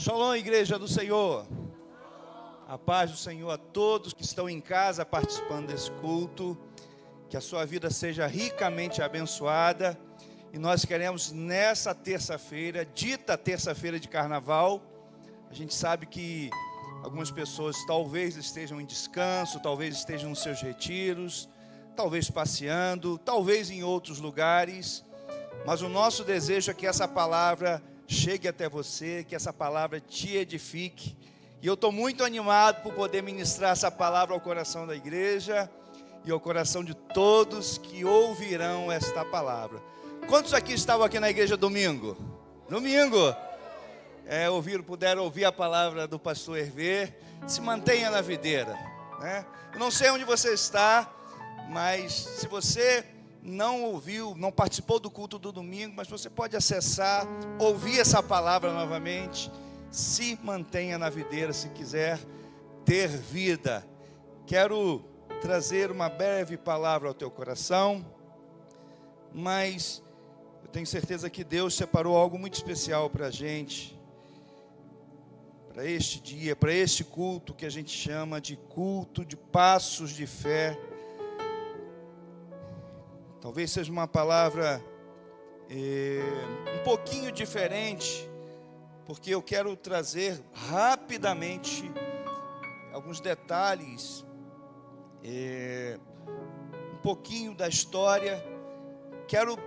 Shalom, igreja do Senhor. A paz do Senhor a todos que estão em casa participando desse culto. Que a sua vida seja ricamente abençoada. E nós queremos nessa terça-feira, dita terça-feira de carnaval, a gente sabe que algumas pessoas talvez estejam em descanso, talvez estejam nos seus retiros, talvez passeando, talvez em outros lugares. Mas o nosso desejo é que essa palavra chegue até você, que essa palavra te edifique. E eu estou muito animado por poder ministrar essa palavra ao coração da igreja e ao coração de todos que ouvirão esta palavra. Quantos aqui estavam aqui na igreja domingo? Domingo! Puderam ouvir a palavra do pastor Hervé. Se mantenha na videira, né? Eu não sei onde você está, mas se você não ouviu, não participou do culto do domingo, mas você pode acessar, ouvir essa palavra novamente. Se mantenha na videira se quiser ter vida. Quero trazer uma breve palavra ao teu coração, mas eu tenho certeza que Deus separou algo muito especial para a gente, para este dia, para este culto que a gente chama de culto de passos de fé. Talvez seja uma palavra um pouquinho diferente, porque eu quero trazer rapidamente alguns detalhes, um pouquinho da história. Quero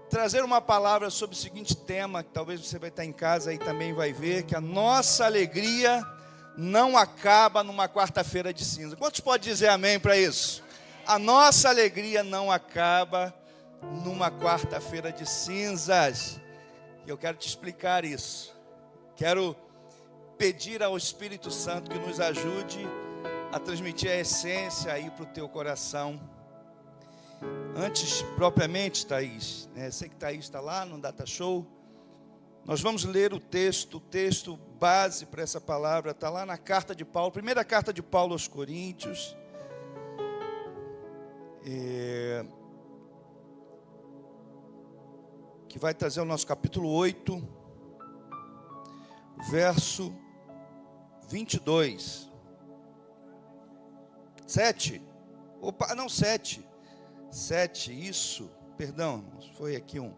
trazer uma palavra sobre o seguinte tema, que talvez você vai estar em casa e também vai ver, que a nossa alegria não acaba numa quarta-feira de cinza. Quantos podem dizer amém para isso? A nossa alegria não acaba numa quarta-feira de cinzas. E eu quero te explicar isso. Quero pedir ao Espírito Santo que nos ajude a transmitir a essência aí para o teu coração. Antes, propriamente, Thaís, sei que Thaís está lá no Data Show. Nós vamos ler o texto base para essa palavra, está lá na carta de Paulo, primeira carta de Paulo aos Coríntios. Que vai trazer o nosso capítulo 8, verso 22. 7. Opa, não, 7. 7, isso. Perdão, foi aqui um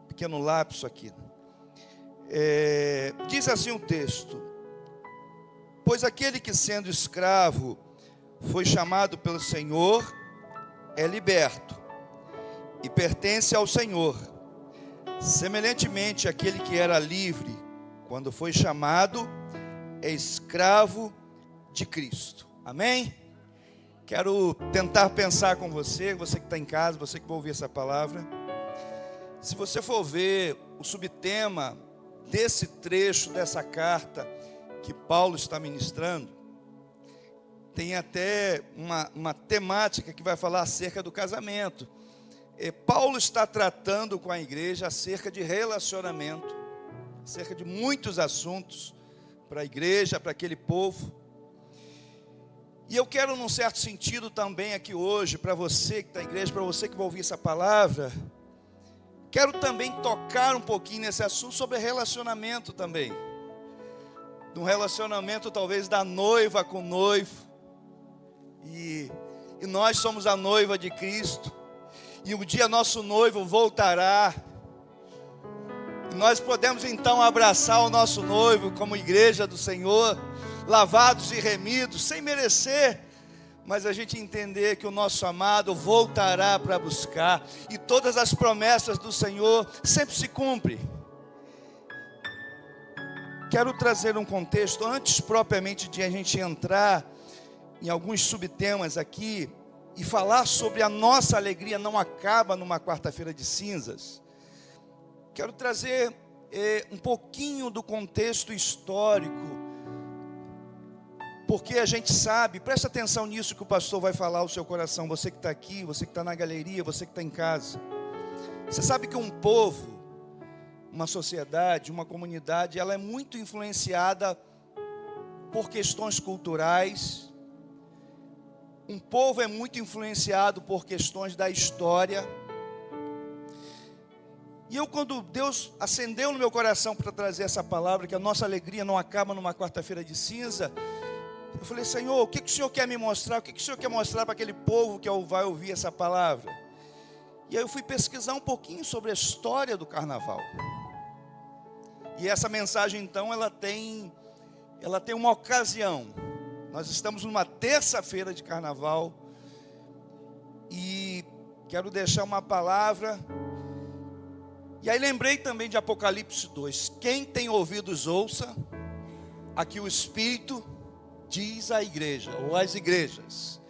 pequeno lapso aqui. Diz assim o texto: pois aquele que sendo escravo foi chamado pelo Senhor, é liberto e pertence ao Senhor. Semelhantemente, aquele que era livre, quando foi chamado, é escravo de Cristo. Amém? Quero tentar pensar com você que está em casa, você que vai ouvir essa palavra. Se você for ver o subtema desse trecho, dessa carta que Paulo está ministrando, tem até uma temática que vai falar acerca do casamento. Paulo está tratando com a igreja acerca de relacionamento, acerca de muitos assuntos para a igreja, para aquele povo. E eu quero, num certo sentido, também aqui hoje, para você que está na igreja, para você que vai ouvir essa palavra, quero também tocar um pouquinho nesse assunto sobre relacionamento também. De um relacionamento talvez da noiva com o noivo. E nós somos a noiva de Cristo. E um dia nosso noivo voltará. E nós podemos então abraçar o nosso noivo como igreja do Senhor, lavados e remidos, sem merecer, mas a gente entender que o nosso amado voltará para buscar, e todas as promessas do Senhor sempre se cumprem. Quero trazer um contexto, antes propriamente de a gente entrar em alguns subtemas aqui, e falar sobre a nossa alegria não acaba numa quarta-feira de cinzas. Quero trazer um pouquinho do contexto histórico, porque a gente sabe, presta atenção nisso que o pastor vai falar ao seu coração, você que está aqui, você que está na galeria, você que está em casa. Você sabe que um povo, uma sociedade, uma comunidade, ela é muito influenciada por questões culturais. Um povo é muito influenciado por questões da história. E eu, quando Deus acendeu no meu coração para trazer essa palavra, que a nossa alegria não acaba numa quarta-feira de cinza, eu falei: Senhor, o que o Senhor quer me mostrar? O que o Senhor quer mostrar para aquele povo que vai ouvir essa palavra? E aí eu fui pesquisar um pouquinho sobre a história do carnaval. E essa mensagem, então, ela tem uma ocasião. Nós estamos numa terça-feira de carnaval. E quero deixar uma palavra. E aí lembrei também de Apocalipse 2. Quem tem ouvidos ouça, aqui o Espírito diz à igreja, ou às igrejas.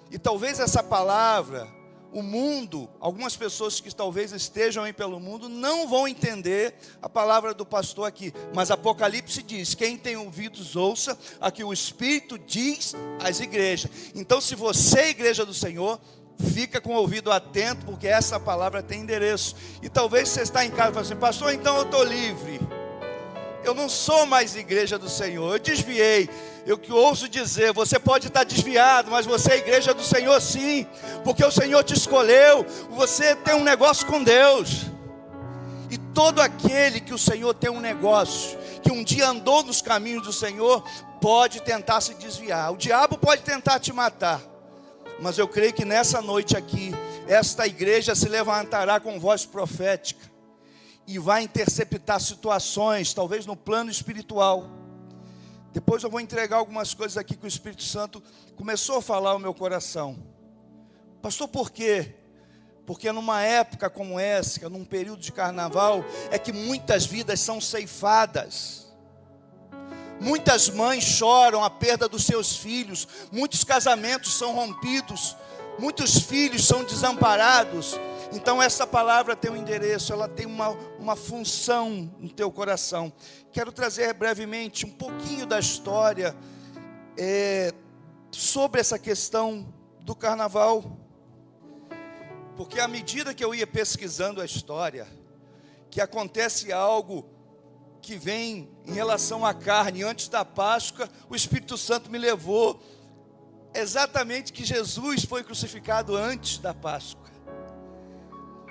E talvez essa palavra, o mundo, algumas pessoas que talvez estejam aí pelo mundo, não vão entender a palavra do pastor aqui. Mas Apocalipse diz: quem tem ouvidos ouça, aqui o Espírito diz às igrejas. Então, se você é igreja do Senhor, fica com o ouvido atento, porque essa palavra tem endereço. E talvez você está em casa e fala assim: pastor, então eu estou livre, eu não sou mais igreja do Senhor, eu desviei. Eu que ouso dizer: você pode estar desviado, mas você é igreja do Senhor sim, porque o Senhor te escolheu. Você tem um negócio com Deus. E todo aquele que o Senhor tem um negócio, que um dia andou nos caminhos do Senhor, pode tentar se desviar. O diabo pode tentar te matar, mas eu creio que nessa noite aqui, esta igreja se levantará com voz profética e vai interceptar situações, talvez no plano espiritual. Depois eu vou entregar algumas coisas aqui que o Espírito Santo começou a falar ao meu coração. Pastor, por quê? Porque numa época como essa, num período de carnaval, é que muitas vidas são ceifadas. Muitas mães choram a perda dos seus filhos, muitos casamentos são rompidos, muitos filhos são desamparados. Então essa palavra tem um endereço, ela tem uma função no teu coração. Quero trazer brevemente um pouquinho da história sobre essa questão do carnaval. Porque à medida que eu ia pesquisando a história, que acontece algo que vem em relação à carne. Antes da Páscoa, o Espírito Santo me levou exatamente que Jesus foi crucificado antes da Páscoa.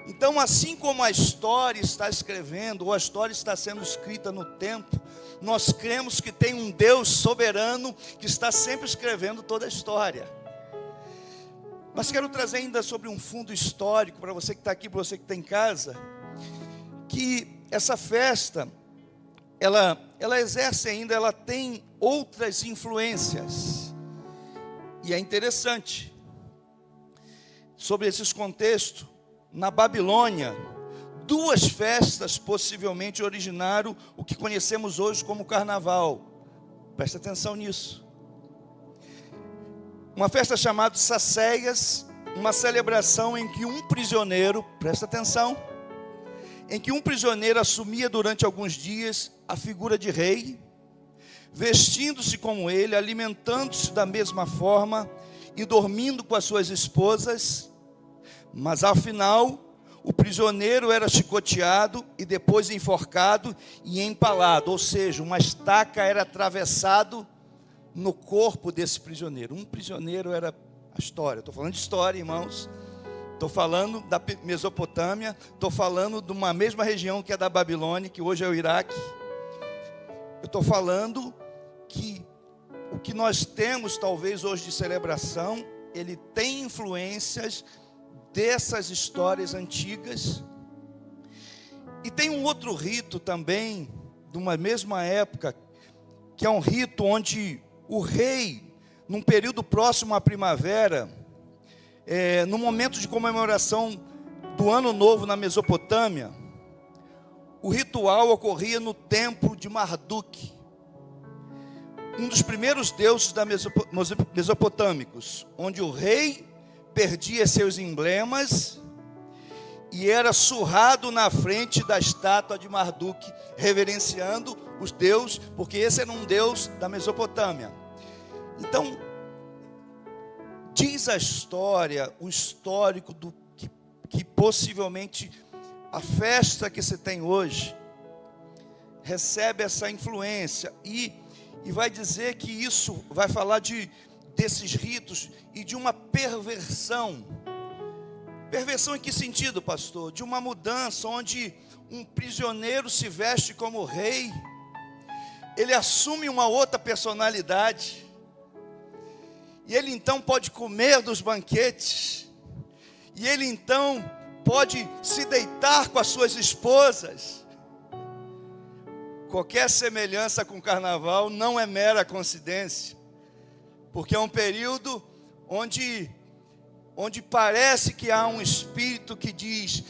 Então, assim como a história está escrevendo, ou a história está sendo escrita no tempo, nós cremos que tem um Deus soberano que está sempre escrevendo toda a história. Mas quero trazer ainda sobre um fundo histórico para você que está aqui, para você que está em casa, que essa festa, ela exerce ainda, ela tem outras influências. E é interessante, sobre esses contextos, na Babilônia, duas festas possivelmente originaram o que conhecemos hoje como carnaval. Presta atenção nisso. Uma festa chamada Sacéias, uma celebração em que um prisioneiro, presta atenção, em que um prisioneiro assumia durante alguns dias a figura de rei, vestindo-se como ele, alimentando-se da mesma forma e dormindo com as suas esposas. Mas ao final, o prisioneiro era chicoteado e depois enforcado e empalado, ou seja, uma estaca era atravessado no corpo desse prisioneiro. Um prisioneiro era a história. Estou falando de história, irmãos. Estou falando da Mesopotâmia. Estou falando de uma mesma região que é da Babilônia, que hoje é o Iraque. Eu estou falando que o que nós temos talvez hoje de celebração, ele tem influências dessas histórias antigas. E tem um outro rito também, de uma mesma época, que é um rito onde o rei, num período próximo à primavera, no momento de comemoração do Ano Novo na Mesopotâmia, o ritual ocorria no templo de Marduk, um dos primeiros deuses mesopotâmicos, onde o rei perdia seus emblemas e era surrado na frente da estátua de Marduk, reverenciando os deuses, porque esse era um deus da Mesopotâmia. Então, diz a história, o histórico do que possivelmente a festa que se tem hoje recebe essa influência e vai dizer que isso vai falar desses ritos e de uma perversão. Perversão em que sentido, pastor? De uma mudança onde um prisioneiro se veste como rei, ele assume uma outra personalidade, e ele então pode comer dos banquetes, e ele então pode se deitar com as suas esposas. Qualquer semelhança com o carnaval não é mera coincidência, porque é um período onde parece que há um espírito que diz: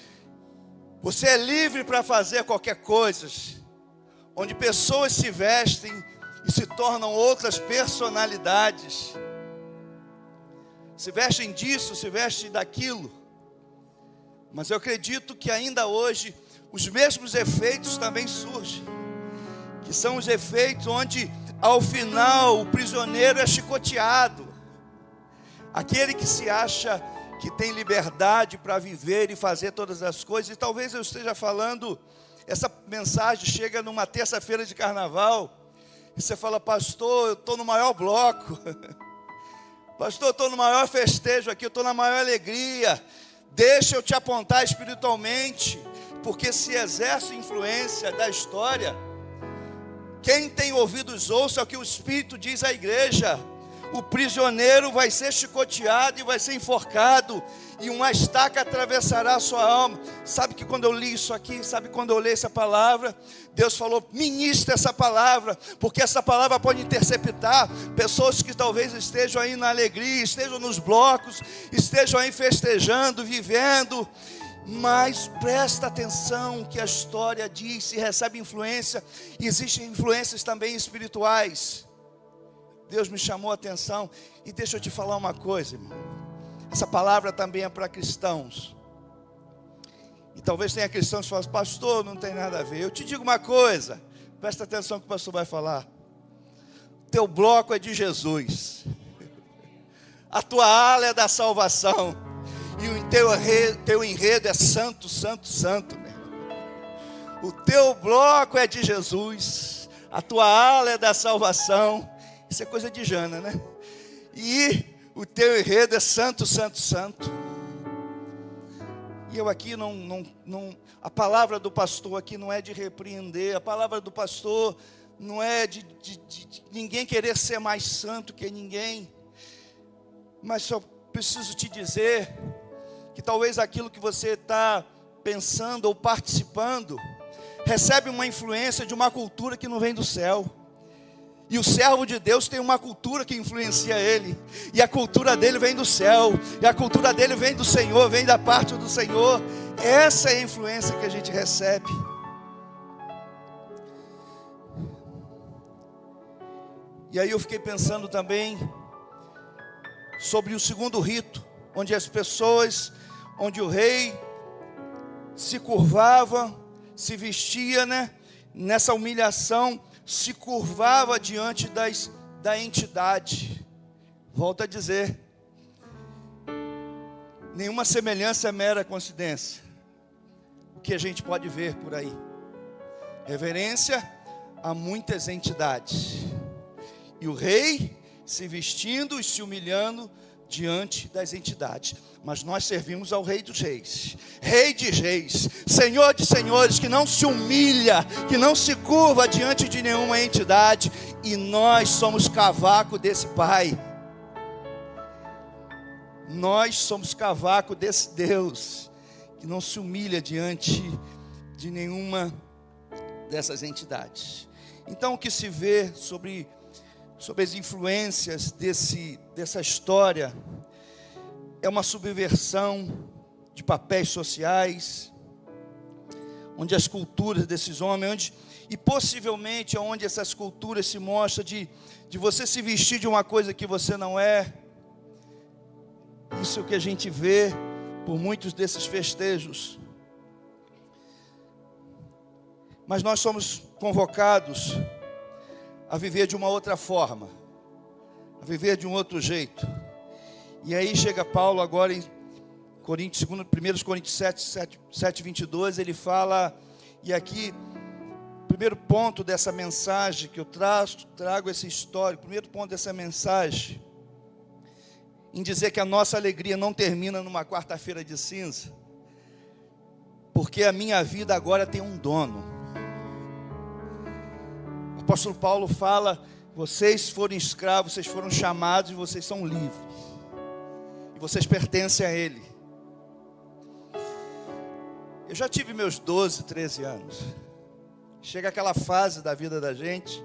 você é livre para fazer qualquer coisa, onde pessoas se vestem e se tornam outras personalidades, se vestem disso, se vestem daquilo. Mas eu acredito que ainda hoje os mesmos efeitos também surgem, que são os efeitos onde ao final o prisioneiro é chicoteado, aquele que se acha que tem liberdade para viver e fazer todas as coisas. E talvez eu esteja falando, essa mensagem chega numa terça-feira de carnaval, e você fala: pastor, eu estou no maior bloco, pastor, eu estou no maior festejo aqui, eu estou na maior alegria. Deixa eu te apontar espiritualmente, porque se exerce influência da história. Quem tem ouvidos ouça o que o Espírito diz à igreja. O prisioneiro vai ser chicoteado e vai ser enforcado, e uma estaca atravessará a sua alma. Sabe que quando eu li isso aqui, sabe quando eu li essa palavra, Deus falou: ministra essa palavra, porque essa palavra pode interceptar pessoas que talvez estejam aí na alegria, estejam nos blocos, estejam aí festejando, vivendo, mas presta atenção que a história diz: se recebe influência, existem influências também espirituais. Deus me chamou a atenção, e deixa eu te falar uma coisa, irmão. Essa palavra também é para cristãos. E talvez tenha cristãos que falam: pastor, não tem nada a ver. Eu te digo uma coisa, presta atenção que o pastor vai falar. Teu bloco é de Jesus, a tua ala é da salvação, e o teu enredo é santo, santo, santo, meu. O teu bloco é de Jesus, a tua ala é da salvação. Isso é coisa de Jana, né? E o teu enredo é santo, santo, santo. E eu aqui a palavra do pastor aqui não é de repreender, a palavra do pastor não é de ninguém querer ser mais santo que ninguém, mas só preciso te dizer que talvez aquilo que você está pensando ou participando recebe uma influência de uma cultura que não vem do céu. E o servo de Deus tem uma cultura que influencia ele, e a cultura dele vem do céu, e a cultura dele vem do Senhor, vem da parte do Senhor. Essa é a influência que a gente recebe. E aí eu fiquei pensando também sobre o segundo rito, onde as pessoas, onde o rei se curvava, se vestia, né, nessa humilhação, se curvava diante da entidade. Volto a dizer, nenhuma semelhança é mera coincidência. O que a gente pode ver por aí? Reverência a muitas entidades, e o rei se vestindo e se humilhando diante das entidades. Mas nós servimos ao Rei dos Reis, Rei de Reis, Senhor de Senhores, que não se humilha, que não se curva diante de nenhuma entidade. E nós somos cavaco desse Pai. Nós somos cavaco desse Deus, que não se humilha diante de nenhuma dessas entidades. Então o que se vê sobre as influências dessa história é uma subversão de papéis sociais, onde as culturas desses homens, e possivelmente onde essas culturas se mostram de você se vestir de uma coisa que você não é. Isso é o que a gente vê por muitos desses festejos. Mas nós somos convocados a viver de uma outra forma, a viver de um outro jeito. E aí chega Paulo agora em 1 Coríntios 7, 22, ele fala, e aqui, primeiro ponto dessa mensagem que eu trago essa história, o primeiro ponto dessa mensagem, em dizer que a nossa alegria não termina numa quarta-feira de cinza, porque a minha vida agora tem um dono. O apóstolo Paulo fala: vocês foram escravos, vocês foram chamados e vocês são livres. E vocês pertencem a Ele. Eu já tive meus 12, 13 anos. Chega aquela fase da vida da gente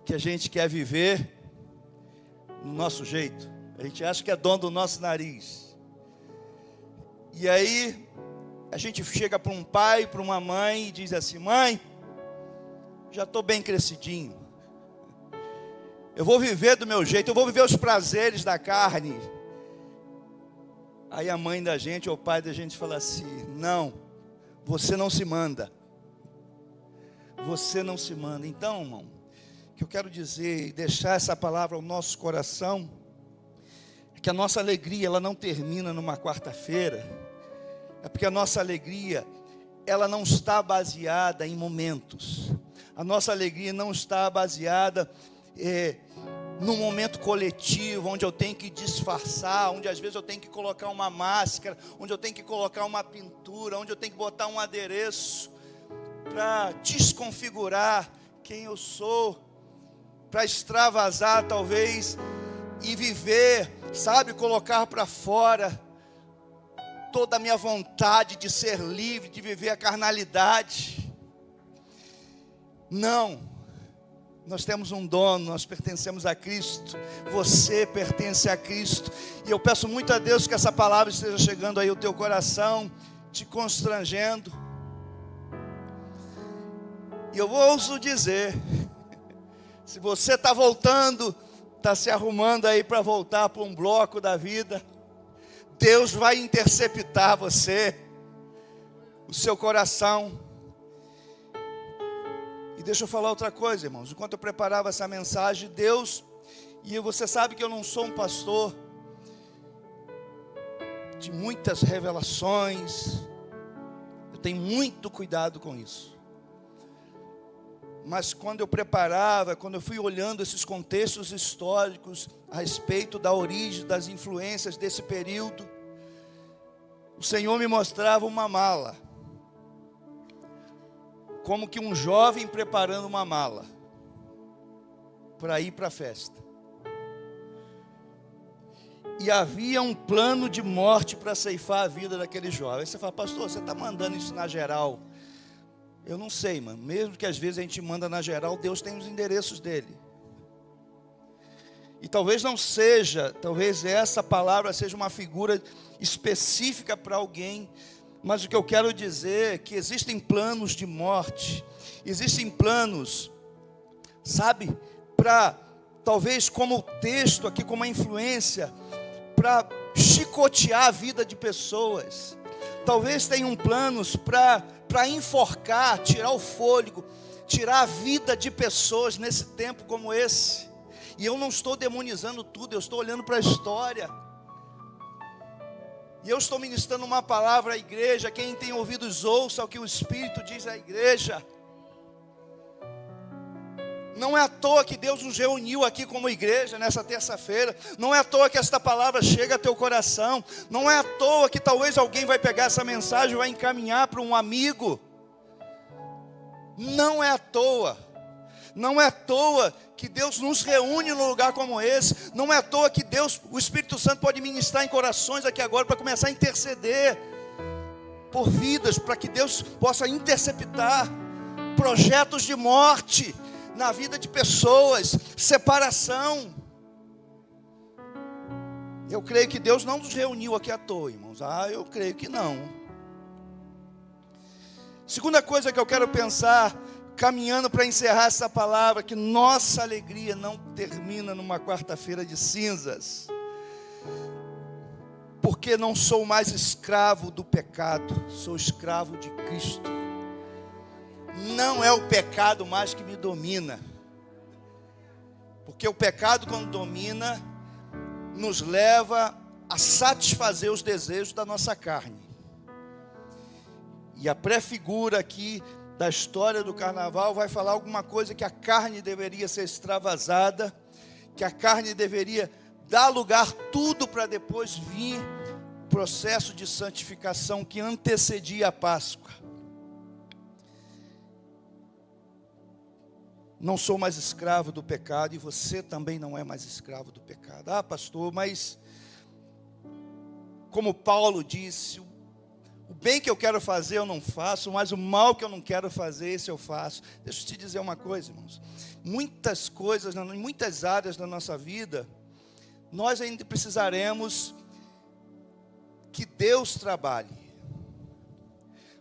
que a gente quer viver no nosso jeito. A gente acha que é dono do nosso nariz. E aí a gente chega para um pai, para uma mãe e diz assim: mãe, já estou bem crescidinho, eu vou viver do meu jeito, eu vou viver os prazeres da carne. Aí a mãe da gente ou o pai da gente fala assim: não, você não se manda. Você não se manda. Então, irmão, o que eu quero dizer e deixar essa palavra ao nosso coração é que a nossa alegria, ela não termina numa quarta-feira. É porque a nossa alegria, ela não está baseada em momentos. A nossa alegria não está baseada num momento coletivo, onde eu tenho que disfarçar, onde às vezes eu tenho que colocar uma máscara, onde eu tenho que colocar uma pintura, onde eu tenho que botar um adereço para desconfigurar quem eu sou, para extravasar talvez e viver, sabe, colocar para fora toda a minha vontade de ser livre, de viver a carnalidade. Não, nós temos um dono, nós pertencemos a Cristo, você pertence a Cristo, e eu peço muito a Deus que essa palavra esteja chegando aí ao teu coração, te constrangendo. E eu ouso dizer, se você está voltando, está se arrumando aí para voltar para um bloco da vida, Deus vai interceptar você, o seu coração. E deixa eu falar outra coisa, irmãos. Enquanto eu preparava essa mensagem, Deus, e você sabe que eu não sou um pastor de muitas revelações, eu tenho muito cuidado com isso. Mas quando eu preparava, quando eu fui olhando esses contextos históricos a respeito da origem, das influências desse período, o Senhor me mostrava uma mala, como que um jovem preparando uma mala para ir para a festa. E havia um plano de morte para ceifar a vida daquele jovem. Aí você fala: pastor, você está mandando isso na geral? Eu não sei, mano. Mesmo que às vezes a gente manda na geral, Deus tem os endereços dele. E talvez não seja, talvez essa palavra seja uma figura específica para alguém, mas o que eu quero dizer é que existem planos de morte, existem planos, sabe, para, talvez como texto aqui, como a influência, para chicotear a vida de pessoas. Talvez tenham planos para enforcar, tirar o fôlego, tirar a vida de pessoas nesse tempo como esse. E eu não estou demonizando tudo, eu estou olhando para a história. E eu estou ministrando uma palavra à igreja. Quem tem ouvidos ouça o que o Espírito diz à igreja. Não é à toa que Deus nos reuniu aqui como igreja nessa terça-feira. Não é à toa que esta palavra chega a teu coração. Não é à toa que talvez alguém vai pegar essa mensagem e vai encaminhar para um amigo. Não é à toa. Não é à toa que Deus nos reúne num lugar como esse. Não é à toa que Deus, o Espírito Santo pode ministrar em corações aqui agora para começar a interceder por vidas, para que Deus possa interceptar projetos de morte na vida de pessoas, separação. Eu creio que Deus não nos reuniu aqui à toa, irmãos. Eu creio que não. Segunda coisa que eu quero pensar, caminhando para encerrar essa palavra, que nossa alegria não termina numa quarta-feira de cinzas, porque não sou mais escravo do pecado, sou escravo de Cristo. Não é o pecado mais que me domina, porque o pecado, quando domina, nos leva a satisfazer os desejos da nossa carne. E a prefigura aqui da história do carnaval vai falar alguma coisa que a carne deveria ser extravasada, que a carne deveria dar lugar tudo para depois vir processo de santificação que antecedia a Páscoa. Não sou mais escravo do pecado e você também não é mais escravo do pecado. Ah, pastor, mas como Paulo disse, o bem que eu quero fazer eu não faço, mas o mal que eu não quero fazer, esse eu faço. Deixa eu te dizer uma coisa, irmãos. Muitas coisas, em muitas áreas da nossa vida, nós ainda precisaremos que Deus trabalhe.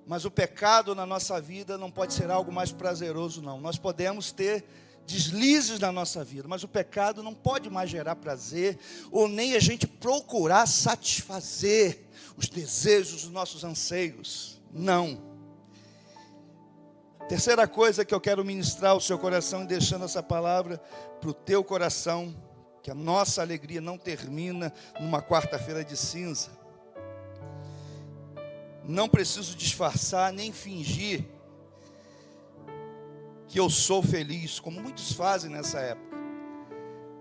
Mas o pecado na nossa vida não pode ser algo mais prazeroso, não. Nós podemos ter deslizes na nossa vida, mas o pecado não pode mais gerar prazer, ou nem a gente procurar satisfazer os desejos, os nossos anseios. Não. Terceira coisa que eu quero ministrar ao seu coração, e deixando essa palavra para o teu coração, que a nossa alegria não termina numa quarta-feira de cinza. Não preciso disfarçar nem fingir que eu sou feliz, como muitos fazem nessa época.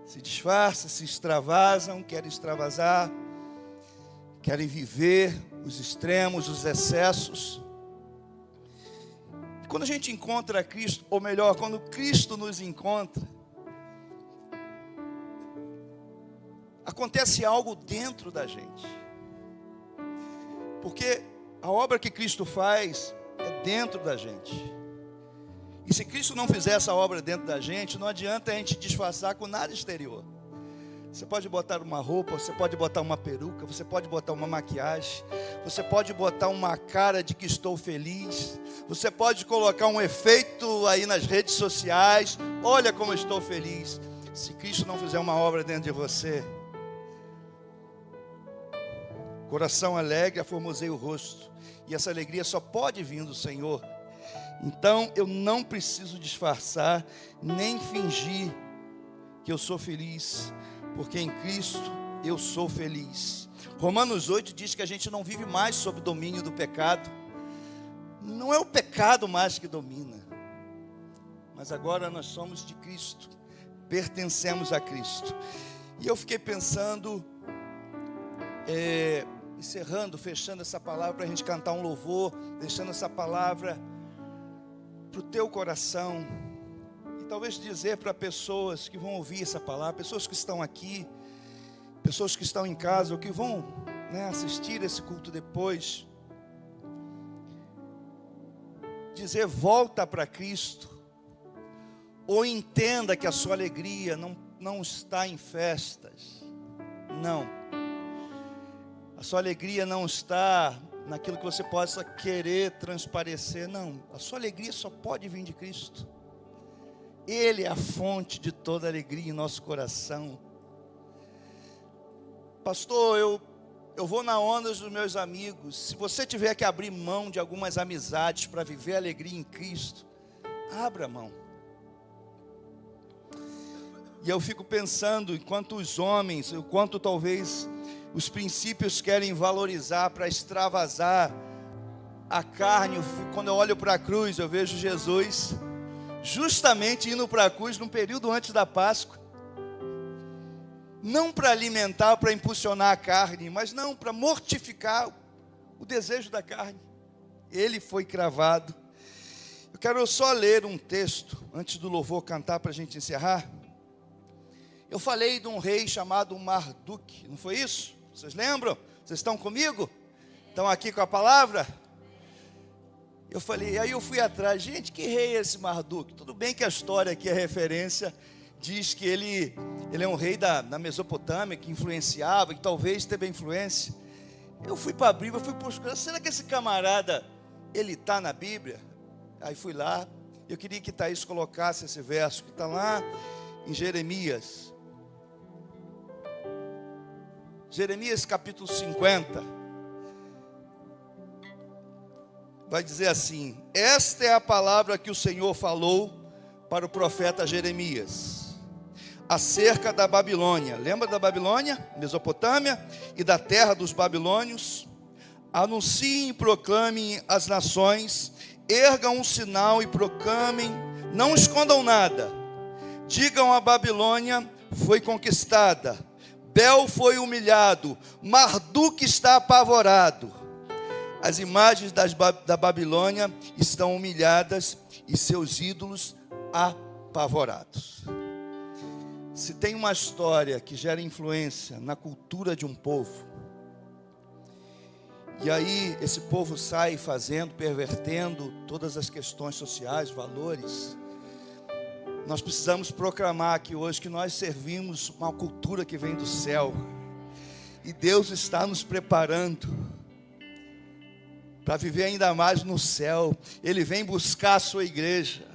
Se disfarçam, se extravasam, querem extravasar, querem viver os extremos, os excessos. Quando a gente encontra Cristo, ou melhor, quando Cristo nos encontra, acontece algo dentro da gente. Porque a obra que Cristo faz é dentro da gente. E se Cristo não fizer essa obra dentro da gente, não adianta a gente disfarçar com nada exterior. Você pode botar uma roupa, você pode botar uma peruca, você pode botar uma maquiagem, você pode botar uma cara de que estou feliz, você pode colocar um efeito aí nas redes sociais, olha como eu estou feliz. Se Cristo não fizer uma obra dentro de você, coração alegre, aformoseia o rosto, e essa alegria só pode vir do Senhor. Então eu não preciso disfarçar, nem fingir que eu sou feliz, porque em Cristo eu sou feliz. Romanos 8 diz que a gente não vive mais sob domínio do pecado. Não é o pecado mais que domina, mas agora nós somos de Cristo, pertencemos a Cristo. E eu fiquei pensando, encerrando, fechando essa palavra para a gente cantar um louvor, deixando essa palavra para o teu coração, e talvez dizer para pessoas que vão ouvir essa palavra, pessoas que estão aqui, pessoas que estão em casa, ou que vão assistir esse culto depois, dizer: volta para Cristo, ou entenda que a sua alegria não está em festas, não, a sua alegria não está naquilo que você possa querer transparecer, não, a sua alegria só pode vir de Cristo. Ele é a fonte de toda alegria em nosso coração. Pastor, eu vou na onda dos meus amigos. Se você tiver que abrir mão de algumas amizades para viver a alegria em Cristo, abra mão. E eu fico pensando, enquanto os homens, enquanto talvez os princípios querem valorizar para extravasar a carne, quando eu olho para a cruz, eu vejo Jesus justamente indo para a cruz num período antes da Páscoa, não para alimentar, para impulsionar a carne, mas não, para mortificar o desejo da carne. Ele foi cravado. Eu quero só ler um texto, antes do louvor cantar, para a gente encerrar. Eu falei de um rei chamado Marduk, não foi isso? Vocês lembram? Vocês estão comigo? Estão aqui com a palavra? Eu falei, aí eu fui atrás, gente, que rei é esse Marduk? Tudo bem que a história aqui, a referência, diz que ele é um rei da Mesopotâmia, que influenciava, que talvez teve influência. Eu fui para a Bíblia, fui buscar, será que esse camarada, ele está na Bíblia? Aí fui lá, eu queria que Thaís colocasse esse verso, que está lá em Jeremias. Jeremias capítulo 50, vai dizer assim: esta é a palavra que o Senhor falou para o profeta Jeremias, acerca da Babilônia. Lembra da Babilônia, Mesopotâmia, e da terra dos babilônios? Anunciem e proclamem as nações, ergam um sinal e proclamem, não escondam nada. Digam: a Babilônia foi conquistada, Bel foi humilhado, Marduk está apavorado. As imagens da Babilônia estão humilhadas e seus ídolos apavorados. Se tem uma história que gera influência na cultura de um povo, e aí esse povo sai fazendo, pervertendo todas as questões sociais, valores, nós precisamos proclamar aqui hoje que nós servimos uma cultura que vem do céu, e Deus está nos preparando para viver ainda mais no céu. Ele vem buscar a sua igreja,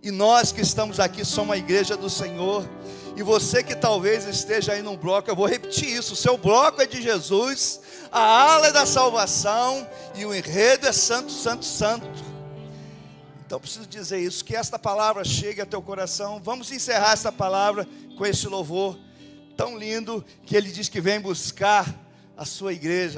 e nós que estamos aqui somos a igreja do Senhor. E você que talvez esteja aí num bloco, eu vou repetir isso: o seu bloco é de Jesus, a ala é da salvação, e o enredo é santo, santo, santo. Então eu preciso dizer isso, que esta palavra chegue ao teu coração. Vamos encerrar esta palavra com esse louvor tão lindo, que ele diz que vem buscar a sua igreja.